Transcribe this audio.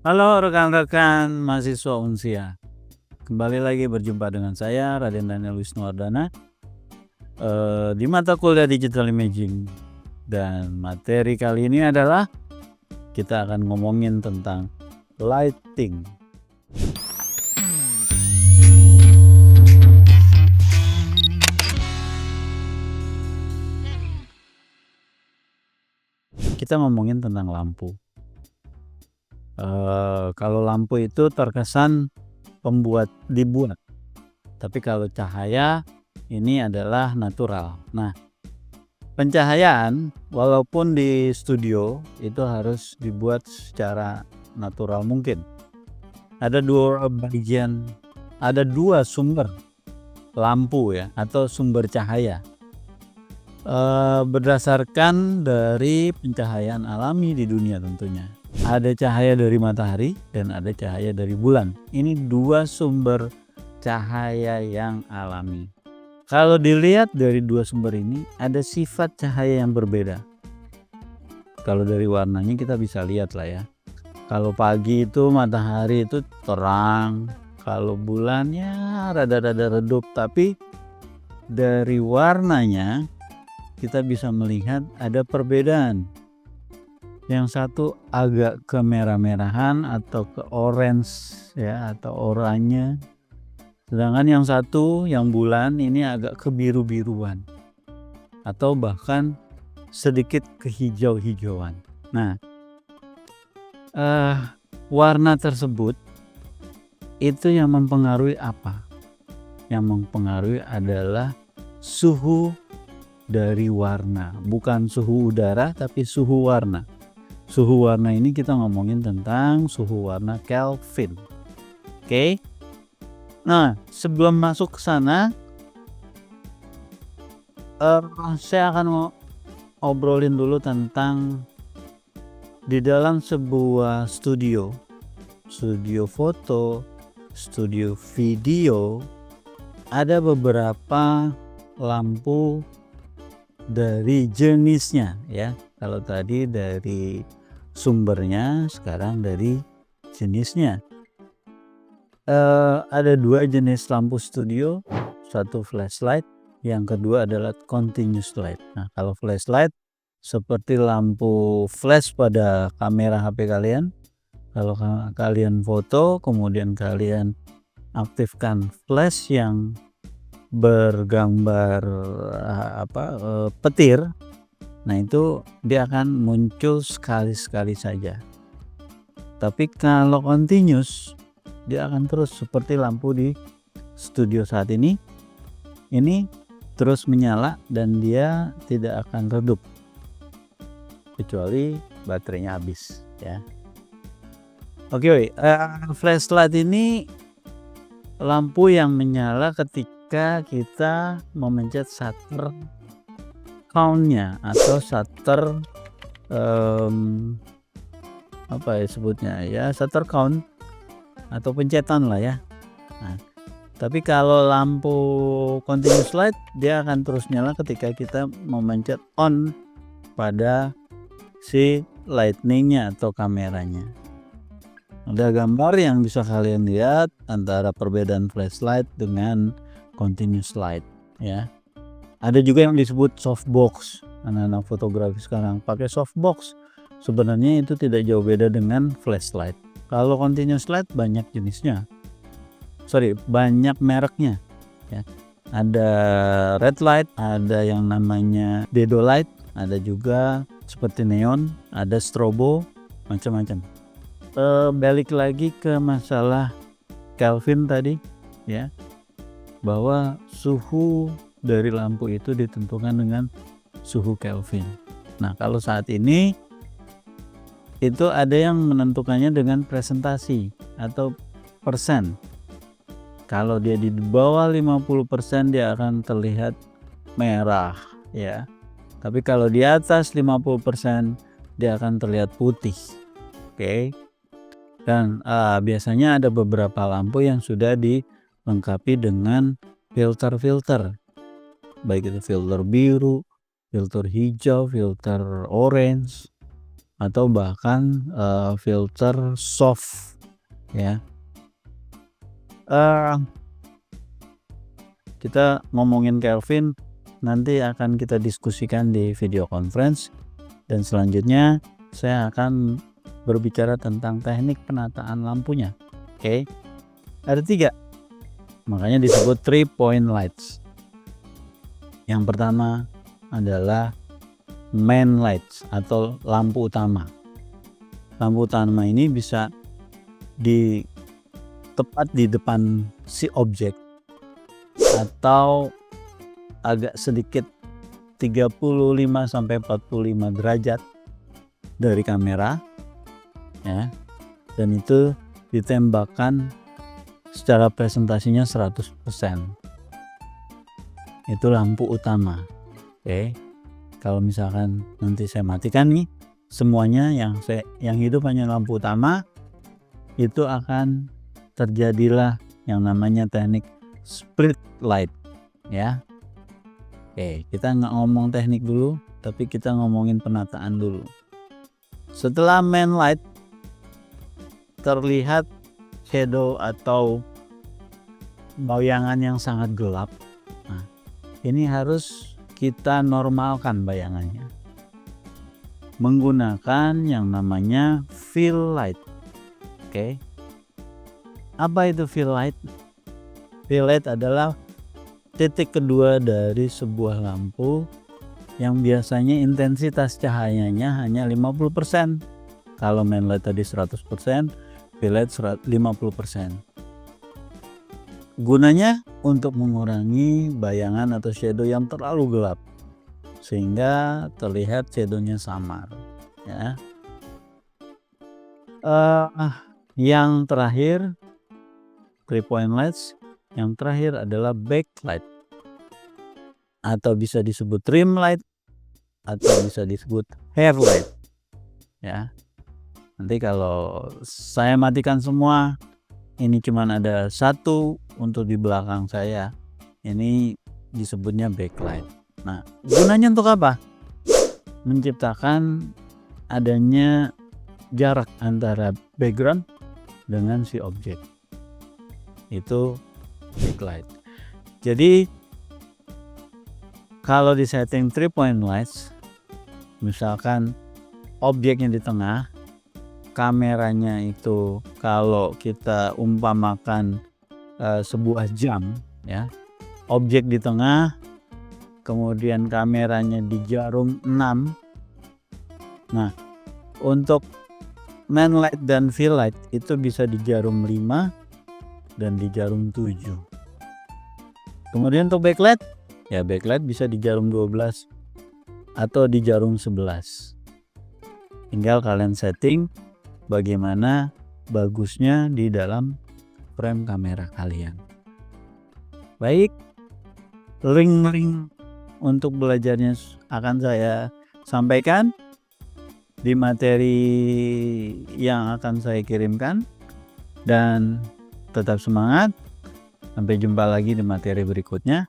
Halo rekan-rekan mahasiswa Unsia, kembali lagi berjumpa dengan saya Raden Daniel Wisnuwardana di mata kuliah Digital Imaging, dan materi kali ini adalah kita akan ngomongin tentang lighting. Kita ngomongin tentang lampu. Kalau lampu itu terkesan dibuat, tapi kalau cahaya ini adalah natural. Nah, pencahayaan walaupun di studio itu harus dibuat secara natural mungkin. Ada dua sumber lampu ya, atau sumber cahaya berdasarkan dari pencahayaan alami di dunia tentunya. Ada cahaya dari matahari dan ada cahaya dari bulan. Ini dua sumber cahaya yang alami. Kalau dilihat dari dua sumber ini, ada sifat cahaya yang berbeda. Kalau dari warnanya kita bisa lihat lah ya. Kalau pagi itu matahari itu terang, kalau bulannya rada-rada redup, tapi dari warnanya kita bisa melihat ada perbedaan. Yang satu agak kemerah-merahan atau ke orange ya, atau oranye. Sedangkan yang satu, yang bulan ini agak kebiru-biruan atau bahkan sedikit kehijau-hijauan. Nah, warna tersebut itu yang mempengaruhi apa? Yang mempengaruhi adalah suhu dari warna, bukan suhu udara tapi suhu warna. Suhu warna ini kita ngomongin tentang suhu warna Kelvin. Oke? Nah, sebelum masuk ke sana, saya akan ngobrolin dulu tentang di dalam sebuah studio foto, studio video, ada beberapa lampu dari jenisnya ya. Kalau tadi dari sumbernya, sekarang dari jenisnya. Ada dua jenis lampu studio, satu flashlight, yang kedua adalah continuous light. Nah, kalau flashlight seperti lampu flash pada kamera HP kalian. Kalau kalian foto kemudian kalian aktifkan flash yang bergambar petir, nah itu dia akan muncul sekali-sekali saja. Tapi kalau continuous, dia akan terus seperti lampu di studio saat ini terus menyala dan dia tidak akan redup kecuali baterainya habis ya. Oke, flashlight ini lampu yang menyala ketika kita memencet shutter count-nya atau shutter shutter count atau pencetan lah ya. Nah, tapi kalau lampu continuous light dia akan terus nyala ketika kita memencet on pada si lightning-nya atau kameranya. Ada gambar yang bisa kalian lihat antara perbedaan flashlight dengan continuous light ya. Ada juga yang disebut softbox. Anak-anak fotografi sekarang pakai softbox. Sebenarnya itu tidak jauh beda dengan flashlight. Kalau continuous light banyak jenisnya. Banyak mereknya ya. Ada red light, ada yang namanya dedolight, ada juga seperti neon, ada strobo, macam-macam. Balik lagi ke masalah Kelvin tadi ya, bahwa suhu dari lampu itu ditentukan dengan suhu Kelvin. Nah, kalau saat ini itu ada yang menentukannya dengan presentasi atau persen. Kalau dia di bawah 50% dia akan terlihat merah ya. Tapi kalau di atas 50% dia akan terlihat putih. Oke. Dan biasanya ada beberapa lampu yang sudah dilengkapi dengan filter-filter. Baik itu filter biru, filter hijau, filter orange, atau bahkan filter soft ya. Kita ngomongin Kelvin nanti akan kita diskusikan di video conference, dan selanjutnya saya akan berbicara tentang teknik penataan lampunya. Oke. Ada 3, makanya disebut 3 point lights. Yang pertama adalah main lights atau lampu utama. Lampu utama ini bisa tepat di depan si objek atau agak sedikit 35 sampai 45 derajat dari kamera ya, dan itu ditembakkan secara presentasinya 100%. Itu lampu utama. Oke. Kalau misalkan nanti saya matikan nih semuanya, yang hidup hanya lampu utama, itu akan terjadilah yang namanya teknik split light ya. Oke, kita nggak ngomong teknik dulu, tapi kita ngomongin penataan dulu. Setelah main light terlihat shadow atau bayangan yang sangat gelap, nah ini harus kita normalkan bayangannya menggunakan yang namanya fill light. Oke. Apa itu fill light? Fill light adalah titik kedua dari sebuah lampu yang biasanya intensitas cahayanya hanya 50%. Kalau main light tadi 100%, fill light 50%. Gunanya untuk mengurangi bayangan atau shadow yang terlalu gelap sehingga terlihat shadownya samar ya. Yang terakhir 3 point lights, yang terakhir adalah backlight atau bisa disebut rim light atau bisa disebut headlight ya. Nanti kalau saya matikan semua, ini cuman ada 1 untuk di belakang saya, ini disebutnya backlight. Nah, gunanya untuk apa? Menciptakan adanya jarak antara background dengan si objek. Itu backlight. Jadi kalau di setting 3 point lights, misalkan objeknya di tengah, kameranya itu kalau kita umpamakan sebuah jam ya, objek di tengah, kemudian kameranya di jarum 6. Nah, untuk main light dan fill light itu bisa di jarum 5 dan di jarum 7. Kemudian untuk backlight, ya backlight bisa di jarum 12 atau di jarum 11. Tinggal kalian setting bagaimana bagusnya di dalam frame kamera kalian. Baik, link untuk belajarnya akan saya sampaikan di materi yang akan saya kirimkan, dan tetap semangat. Sampai jumpa lagi di materi berikutnya.